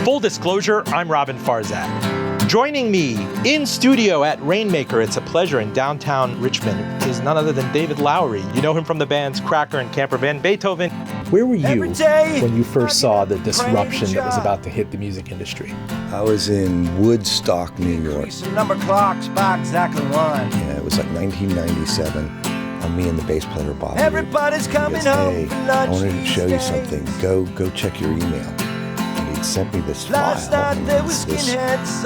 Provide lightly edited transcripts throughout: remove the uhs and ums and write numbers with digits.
Full disclosure, I'm Roben Farzad. Joining me in studio at Rainmaker, it's a pleasure, in downtown Richmond, is none other than David Lowery. You know him from the bands Cracker and Camper Van Beethoven. Where were you when you first saw the disruption that was about to hit the music industry? I was in Woodstock, New York. Number clocks by exactly one. Yeah, it was like 1997. Me and the bass player Bob. Everybody's coming home. Hey, I wanted to show you something. Go check your email. And he'd sent me this file. And this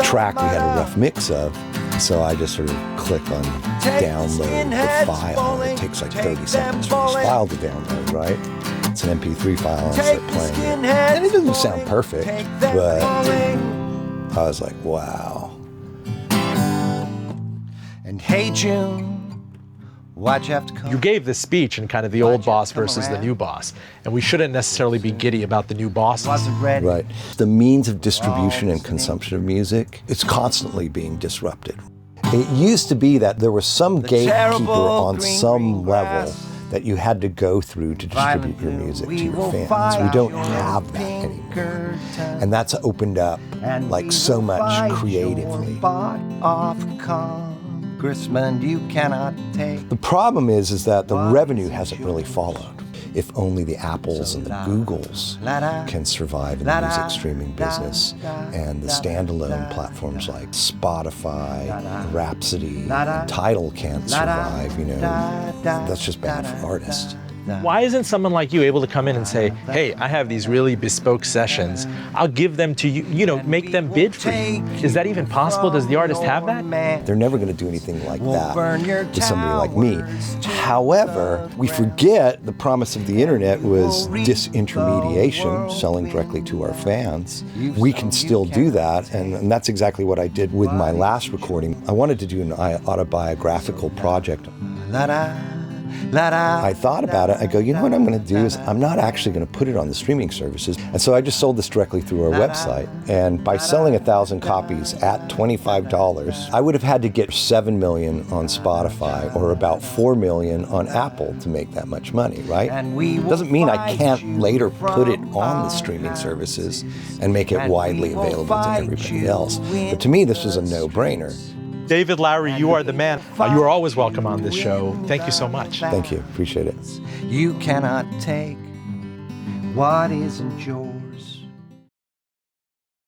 track we had a rough mix of. So I just sort of click on download the file. It takes like 30 seconds for this file to download, right? It's an MP3 file, and I start playing it. And it doesn't sound perfect, but I was like, wow. And hey, June. Why'd you have to come? You gave this speech in kind of the old boss versus the new boss, and we shouldn't necessarily be giddy about the new bosses. Right. The means of distribution and consumption of music, it's constantly being disrupted. It used to be that there was some gatekeeper on some level that you had to go through to distribute your music to your fans. We don't have that anymore. And that's opened up like so much creatively. You cannot take. The problem is that the revenue hasn't really followed. If only the Apples and the Googles can survive in the music streaming business, and the standalone platforms like Spotify, Rhapsody, and Tidal can't survive, that's just bad for artists. Why isn't someone like you able to come in and say, hey, I have these really bespoke sessions, I'll give them to you, make them bid for you? Is that even possible? Does the artist have that? They're never going to do anything like that with somebody like me. However, we forget the promise of the internet was disintermediation, selling directly to our fans. We can still do that, and that's exactly what I did with my last recording. I wanted to do an autobiographical project. I thought about it. I go, you know what I'm going to do is I'm not actually going to put it on the streaming services. And so I just sold this directly through our website. And by selling 1,000 copies at $25, I would have had to get 7 million on Spotify or about 4 million on Apple to make that much money, right? Doesn't mean I can't later put it on the streaming services and make it widely available to everybody else. But to me, this was a no-brainer. David Lowery, you are the man. You are always welcome on this show. Thank you so much. Thank you. Appreciate it. You cannot take what isn't yours.